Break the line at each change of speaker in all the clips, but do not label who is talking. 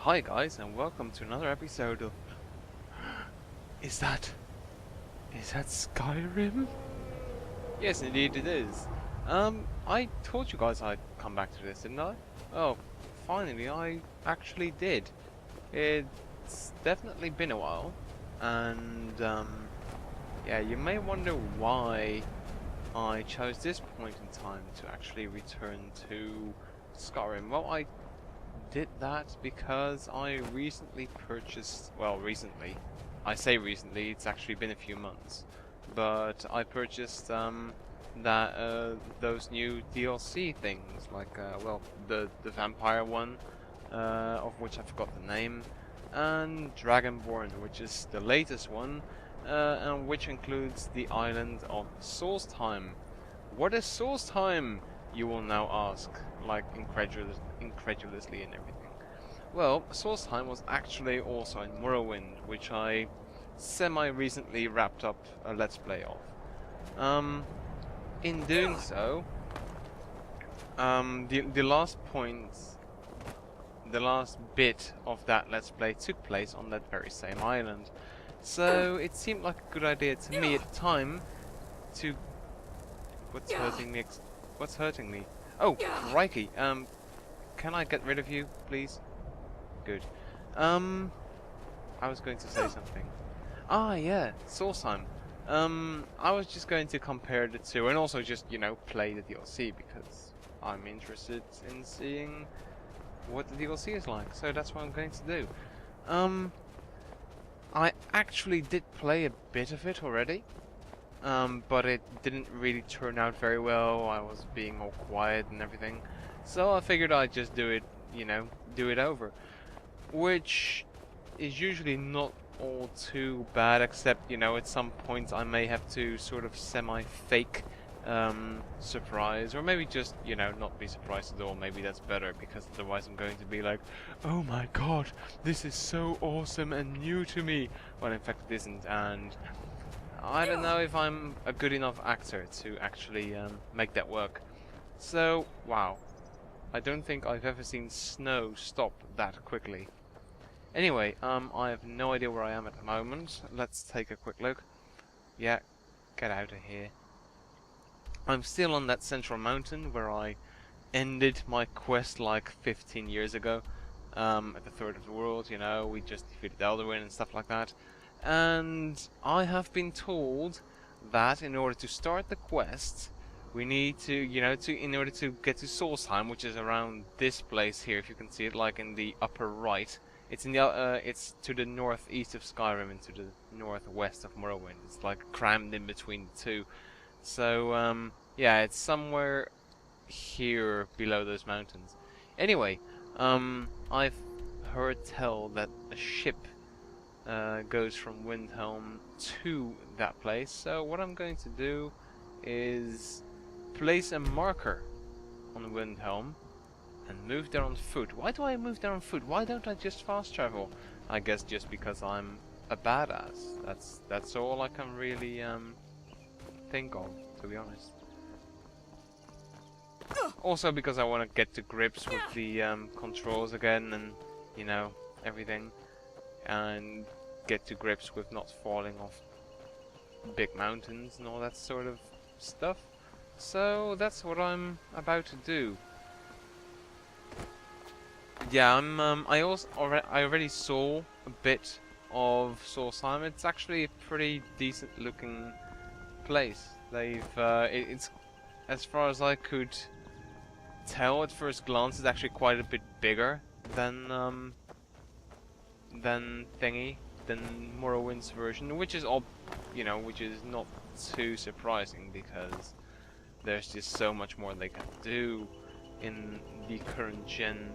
Hi guys, and welcome to another episode of Is that Skyrim? Yes, indeed it is. I told you guys I'd come back to this, didn't I? Oh, finally I actually did. It's definitely been a while, and yeah, you may wonder why I chose this point in time to actually return to Skyrim. Well, I did that because I recently purchased, well, recently, I say recently, it's actually been a few months, but I purchased those new DLC things, like well, the vampire one, of which I forgot the name, and Dragonborn, which is the latest one, and which includes the island of Solstheim. What is Solstheim, you will now ask, like incredulously and everything. Well, Solstheim was actually also in Morrowind, which I semi-recently wrapped up a Let's Play of. In doing so, the last point, the last bit of that Let's Play took place on that very same island. So it seemed like a good idea to me at the time to... What's hurting me? What's hurting me? Oh, crikey. Can I get rid of you, please? Good. I was going to say something. Ah, yeah, Solstheim. I was just going to compare the two, and also just, you know, play the DLC, because I'm interested in seeing what the DLC is like, so that's what I'm going to do. I actually did play a bit of it already, but it didn't really turn out very well. I was being all quiet and everything, so I figured I'd just do it, you know, do it over. Which is usually not all too bad, except, you know, at some points I may have to sort of semi-fake surprise, or maybe just, you know, not be surprised at all. Maybe that's better, because otherwise I'm going to be like, oh my god, this is so awesome and new to me, when in fact it isn't, and I don't know if I'm a good enough actor to actually make that work. So, wow. I don't think I've ever seen snow stop that quickly. Anyway, I have no idea where I am at the moment. Let's take a quick look. Yeah, get out of here. I'm still on that central mountain where I ended my quest like 15 years ago. At the Third of the World, you know, we just defeated Elderwin and stuff like that. And I have been told that in order to start the quest, we need to, you know, in order to get to Solstheim, which is around this place here, if you can see it, like in the upper right. It's in the it's to the northeast of Skyrim and to the northwest of Morrowind. It's like crammed in between the two. So yeah, it's somewhere here below those mountains. Anyway, I've heard tell that a ship goes from Windhelm to that place. So what I'm going to do is place a marker on Windhelm and move there on foot. Why do I move there on foot? Why don't I just fast travel? I guess just because I'm a badass. That's all I can really think of, to be honest. Also because I want to get to grips with the controls again, and you know, everything, and get to grips with not falling off big mountains and all that sort of stuff. So that's what I'm about to do. Yeah, I already saw a bit of Solstheim. It's actually a pretty decent looking place. It's, as far as I could tell at first glance, it's actually quite a bit bigger than Morrowind's version, which is all, you know, which is not too surprising, because there's just so much more they can do in the current gen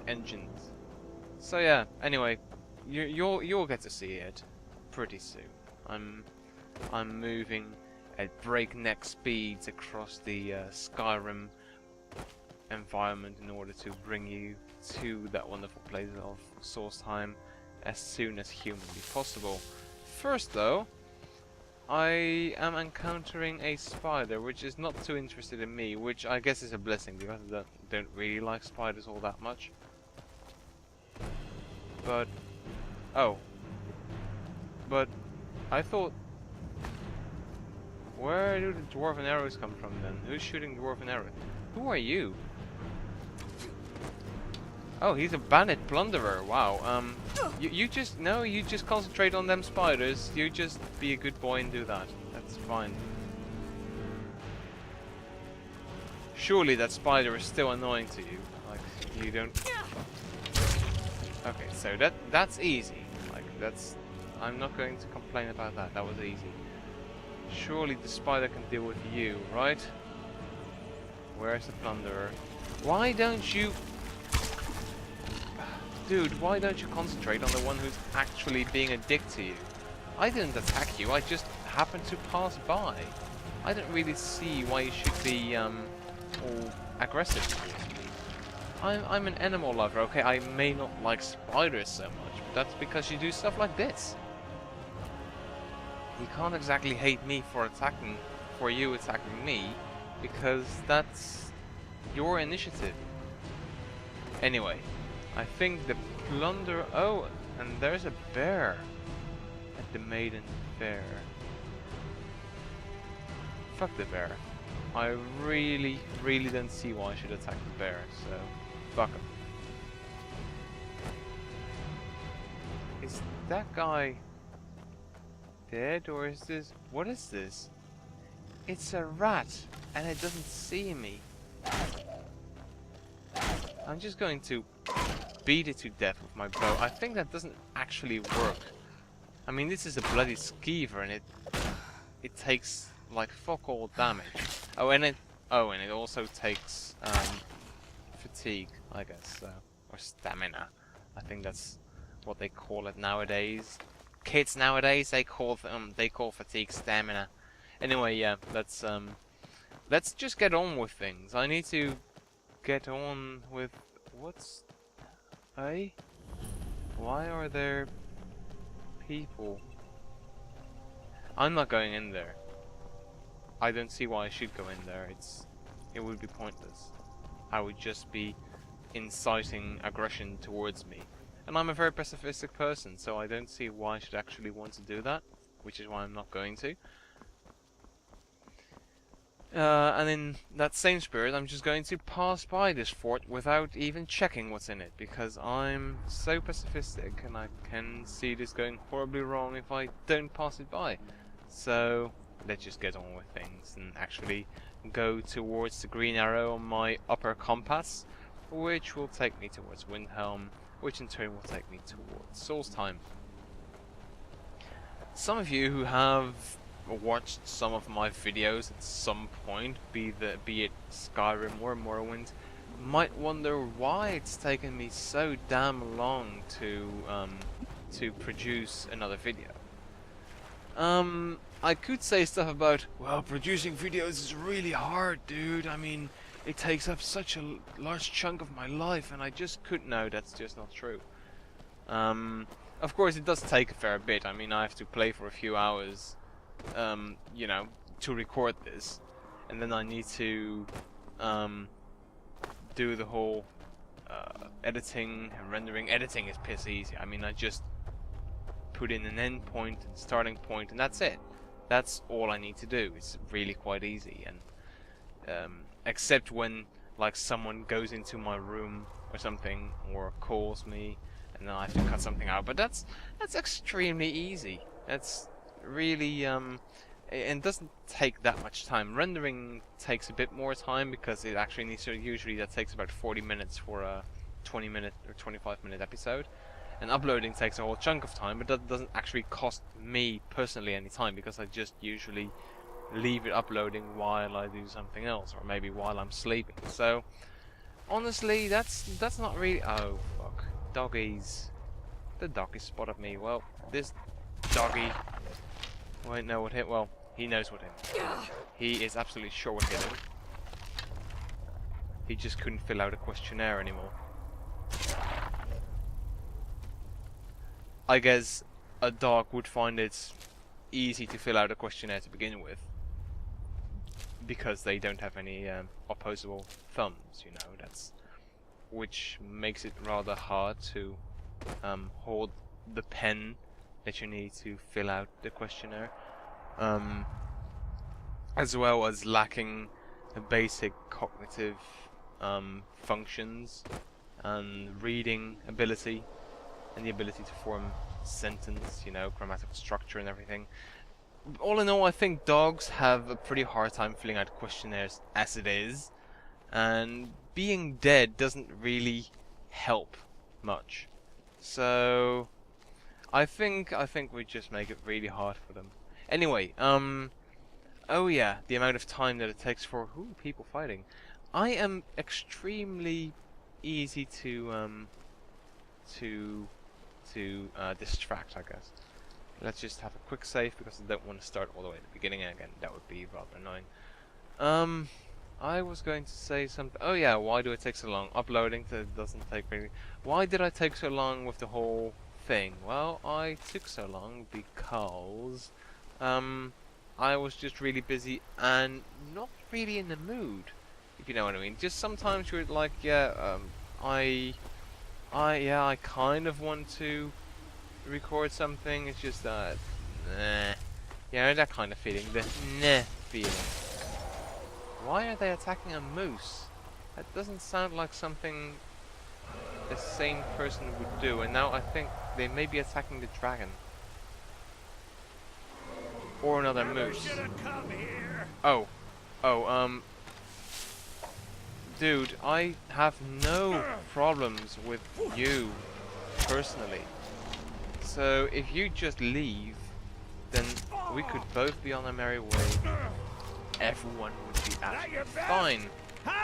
engines. So yeah, anyway, you'll get to see it pretty soon. I'm moving at breakneck speeds across the Skyrim environment in order to bring you to that wonderful place of Solstheim as soon as humanly possible. First though, I am encountering a spider which is not too interested in me, which I guess is a blessing because I don't really like spiders all that much. But... Oh. But... I thought... Where do the dwarven arrows come from then? Who's shooting dwarven arrows? Who are you? Oh, he's a bandit plunderer. Wow. You just... No, you just concentrate on them spiders. You just be a good boy and do that. That's fine. Surely that spider is still annoying to you. Like, you don't... Okay, so that's easy. Like, that's... I'm not going to complain about that. That was easy. Surely the spider can deal with you, right? Where's the plunderer? Why don't you... Dude, why don't you concentrate on the one who's actually being a dick to you? I didn't attack you, I just happened to pass by. I don't really see why you should be all aggressive towards me. I'm an animal lover, okay? I may not like spiders so much, but that's because you do stuff like this. You can't exactly hate me for you attacking me, because that's your initiative. Anyway, I think the plunder... Oh, and there's a bear at the Maiden Fair. Fuck the bear. I really don't see why I should attack the bear, so fuck him. Is that guy dead, or is this... What is this? It's a rat, and it doesn't see me. I'm just going to beat it to death with my bow. I think that doesn't actually work. I mean, this is a bloody skeever, and it takes like fuck all damage. Oh, and it also takes fatigue, I guess, or stamina. I think that's what they call it nowadays. Kids nowadays, they call fatigue stamina. Anyway, yeah, let's just get on with things. I need to get on with what's... Hey? Why are there people? I'm not going in there. I don't see why I should go in there. It would be pointless. I would just be inciting aggression towards me. And I'm a very pacifistic person, so I don't see why I should actually want to do that, which is why I'm not going to. And in that same spirit, I'm just going to pass by this fort without even checking what's in it, because I'm so pacifistic and I can see this going horribly wrong if I don't pass it by. So let's just get on with things and actually go towards the green arrow on my upper compass, which will take me towards Windhelm, which in turn will take me towards Solstheim. Some of you who have watched some of my videos at some point, be it Skyrim or Morrowind, might wonder why it's taken me so damn long to produce another video. I could say stuff about, well, producing videos is really hard, dude. I mean, it takes up such a large chunk of my life, and I just couldn't. No, that's just not true. Of course, it does take a fair bit. I mean, I have to play for a few hours, you know, to record this, and then I need to do the whole editing and rendering. Editing is piss easy. I mean, I just put in an end point and starting point, and that's it. That's all I need to do. It's really quite easy, and except when like someone goes into my room or something, or calls me, and then I have to cut something out. But that's extremely easy. That's really it doesn't take that much time. Rendering takes a bit more time because it actually needs to. Usually that takes about 40 minutes for a 20-minute or 25-minute episode. And uploading takes a whole chunk of time, but that doesn't actually cost me personally any time, because I just usually leave it uploading while I do something else, or maybe while I'm sleeping. So honestly, that's not really... Oh fuck, doggies. The doggy spotted me. Well, this doggy... Wait, no, what hit? Well, he knows what hit him. He is absolutely sure what hit him. He just couldn't fill out a questionnaire anymore. I guess a dog would find it easy to fill out a questionnaire to begin with, because they don't have any opposable thumbs, you know. Which makes it rather hard to hold the pen that you need to fill out the questionnaire, as well as lacking the basic cognitive functions and reading ability and the ability to form sentence, you know, grammatical structure and everything. All in all, I think dogs have a pretty hard time filling out questionnaires as it is, and being dead doesn't really help much. So I think we just make it really hard for them. Anyway, oh yeah, the amount of time that it takes for people fighting. I am extremely easy to distract, I guess. Let's just have a quick save because I don't want to start all the way at the beginning again. That would be rather annoying. I was going to say something. Oh yeah, why do it take so long? Uploading doesn't take really. Why did I take so long with the whole thing? Well, I took so long because I was just really busy and not really in the mood, if you know what I mean. Just sometimes you're like, yeah, I kind of want to record something. It's just that, nah, yeah, that kind of feeling, the nah feeling. Why are they attacking a moose? That doesn't sound like something a sane person would do. And now I think they may be attacking the dragon. Or another moose. Oh. Oh, dude, I have no problems with you, personally. So, if you just leave, then we could both be on our merry way. Everyone would be absolutely fine.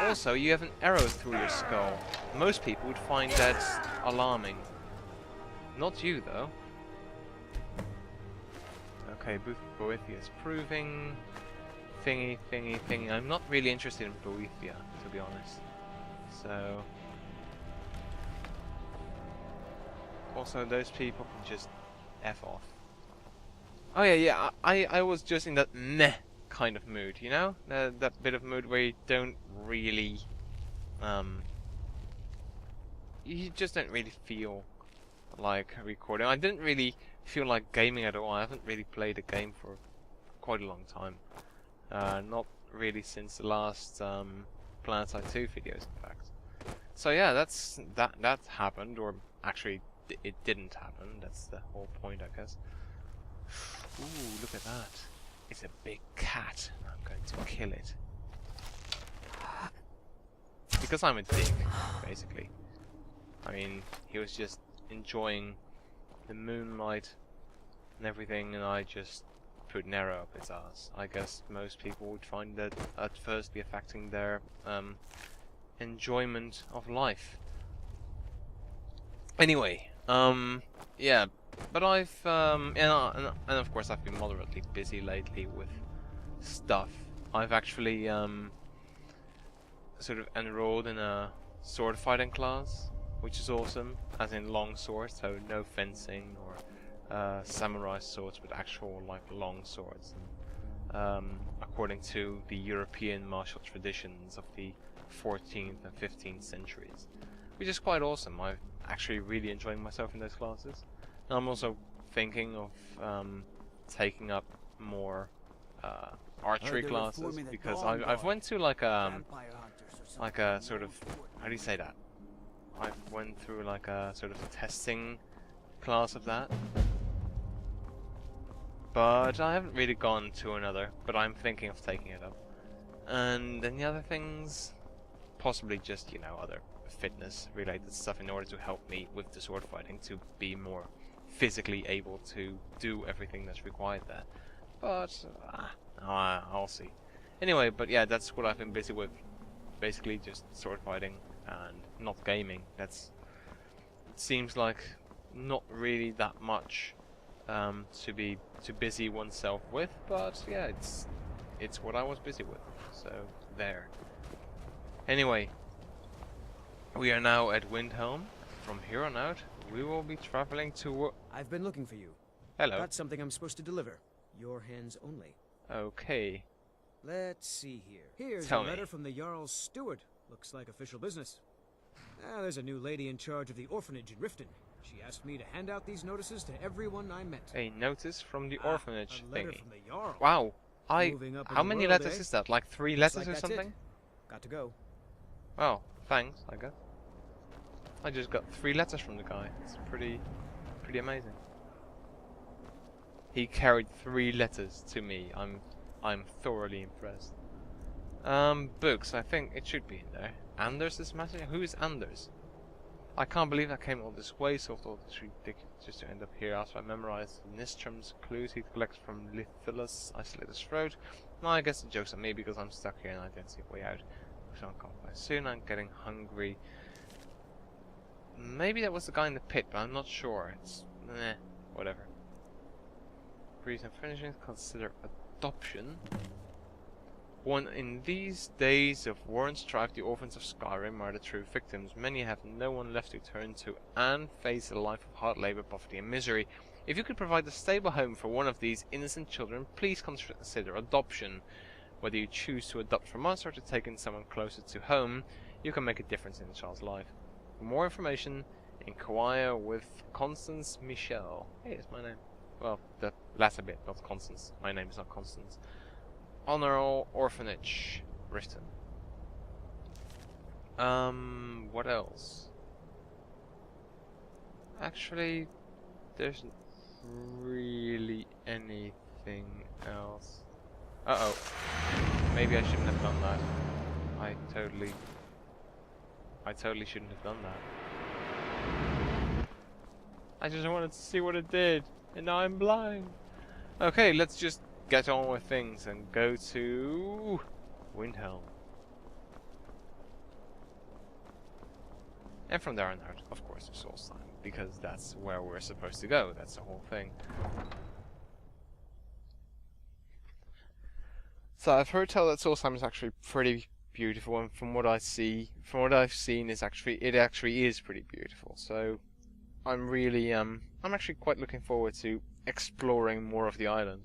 Also, you have an arrow through your skull. Most people would find that alarming. Not you, though. Okay, Boethia's proving. Thingy. I'm not really interested in Boethia, to be honest. So... Also, those people can just F off. Oh yeah, I was just in that meh kind of mood, you know? That bit of mood where you don't really... you just don't really feel like recording. I didn't really feel like gaming at all. I haven't really played a game for quite a long time. Not really since the last PlanetSide 2 videos, in fact. So yeah, that happened, or actually it didn't happen. That's the whole point, I guess. Ooh, look at that. It's a big cat. I'm going to kill it. Because I'm a dick, basically. I mean, he was just enjoying the moonlight and everything, and I just put an arrow up his ass. I guess most people would find that at first be affecting their enjoyment of life. Anyway, yeah, but I've and of course I've been moderately busy lately with stuff. I've actually sort of enrolled in a sword fighting class, which is awesome, as in long swords, so no fencing or samurai swords, but actual like long swords, and, according to the European martial traditions of the 14th and 15th centuries, which is quite awesome. I'm actually really enjoying myself in those classes. And I'm also thinking of taking up more archery classes, because I've went to like a sort of, how do you say that? I went through like a sort of testing class of that, but I haven't really gone to another, but I'm thinking of taking it up. And then the other things, possibly just, you know, other fitness related stuff in order to help me with the sword fighting, to be more physically able to do everything that's required there. But I'll see. Anyway, but yeah, that's what I've been busy with. Basically just sword fighting and not gaming. It seems like not really that much to be too busy oneself with, but yeah, it's what I was busy with. So there. Anyway, we are now at Windhelm. From here on out, we will be traveling to...
I've been looking for you.
Hello.
Got something I'm supposed to deliver. Your hands only.
Okay.
Let's see here. Here's
Tell
a letter
me.
from the Jarl's steward. Looks like official business. There's a new lady in charge of the orphanage in Riften. She asked me to hand out these notices to everyone I met.
A notice from the orphanage
A letter
thingy.
from the Jarl.
Wow.
Moving up in
How
the
many
world,
letters
eh?
is that? Like 3
Looks
letters
like
or
that's it.
something?
Got to go.
Oh, thanks, I guess. I just got 3 letters from the guy. It's pretty amazing. He carried 3 letters to me. I'm thoroughly impressed. Books. I think it should be in there. Anders is message. Who is Anders? I can't believe I came all this way, so I thought it's ridiculous just to end up here after I memorized Nistrom's clues he collects from Lithilus' isolated throat. Now I guess the joke's on me because I'm stuck here and I don't see a way out. So I'll come back soon. I'm getting hungry. Maybe that was the guy in the pit, but I'm not sure. It's whatever. Reason finishing, consider adoption. One in these days of war and strife, the orphans of Skyrim are the true victims. Many have no one left to turn to and face a life of hard labor, poverty and misery. If you could provide a stable home for one of these innocent children, please consider adoption. Whether you choose to adopt from us or to take in someone closer to home, you can make a difference in a child's life. For more information, inquire with Constance Michel. Hey, it's my name. Well, the latter bit, not Constance. My name is not Constance. Honorable Orphanage, written. What else? Actually, there's really anything else. Uh-oh. Maybe I shouldn't have done that. I totally shouldn't have done that. I just wanted to see what it did, and now I'm blind. Okay, let's just get on with things and go to Windhelm. And from there on out, of course, to Solstheim, because that's where we're supposed to go. That's the whole thing. So I've heard tell that Solstheim is actually pretty beautiful, and from what I see, from what I've seen, it actually is pretty beautiful. So I'm really I'm actually quite looking forward to exploring more of the island.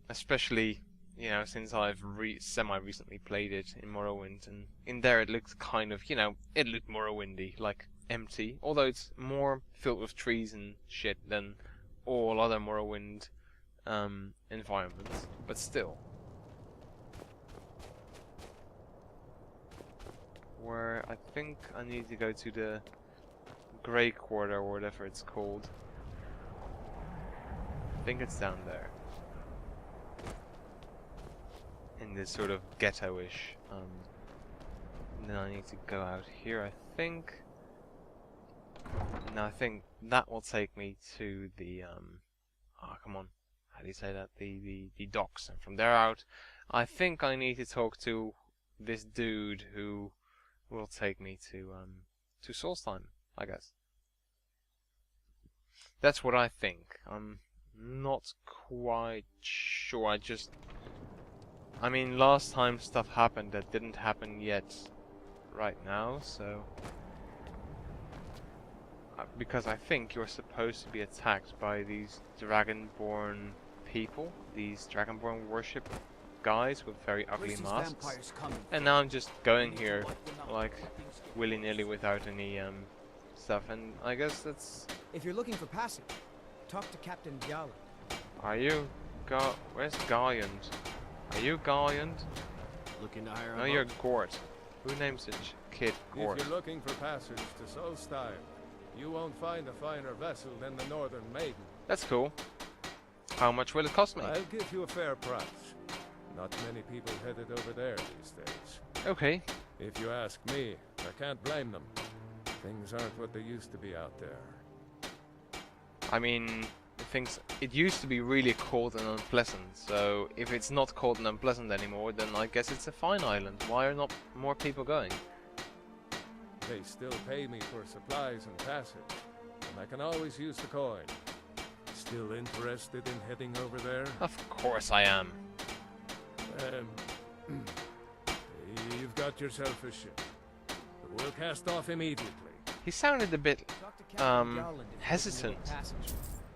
Especially, you know, since I've semi-recently played it in Morrowind, and in there it looked kind of, you know, it looked Morrowindy, like empty, although it's more filled with trees and shit than all other Morrowind environments, but still. Where I think I need to go to the Grey Quarter or whatever it's called. I think it's down there. In this sort of ghetto-ish. And then I need to go out here, I think. Now I think that will take me to the oh, come on. How do you say that? The docks. And from there out, I think I need to talk to this dude who will take me to Solstheim, I guess. That's what I think. I'm not quite sure. I mean, last time stuff happened that didn't happen yet right now, so... because I think you're supposed to be attacked by these Dragonborn people, these Dragonborn worship guys with very ugly masks. And now I'm just going here, like, willy-nilly without any stuff, and I guess that's...
If you're looking for passage, talk to Captain Galland.
Are you... Where's Galland? Are you Galland?
Looking to hire a
No,
boat?
you're Gort. Who names his kid Gort?
If you're looking for passage to Solstheim, you won't find a finer vessel than the Northern Maiden.
That's cool. How much will it cost me?
I'll give you a fair price. Not many people headed over there these days.
Okay.
If you ask me, I can't blame them. Things aren't what they used to be out there.
I mean, it used to be really cold and unpleasant, so if it's not cold and unpleasant anymore, then I guess it's a fine island. Why are not more people going?
They still pay me for supplies and passage, and I can always use the coin. Still interested in heading over there?
Of course I am.
You've got yourself a ship. We'll cast off immediately.
He sounded a bit,
Talk to Captain Galland if you're
hesitant.
looking for passage.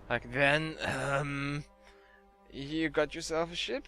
Like, then, you got yourself a ship?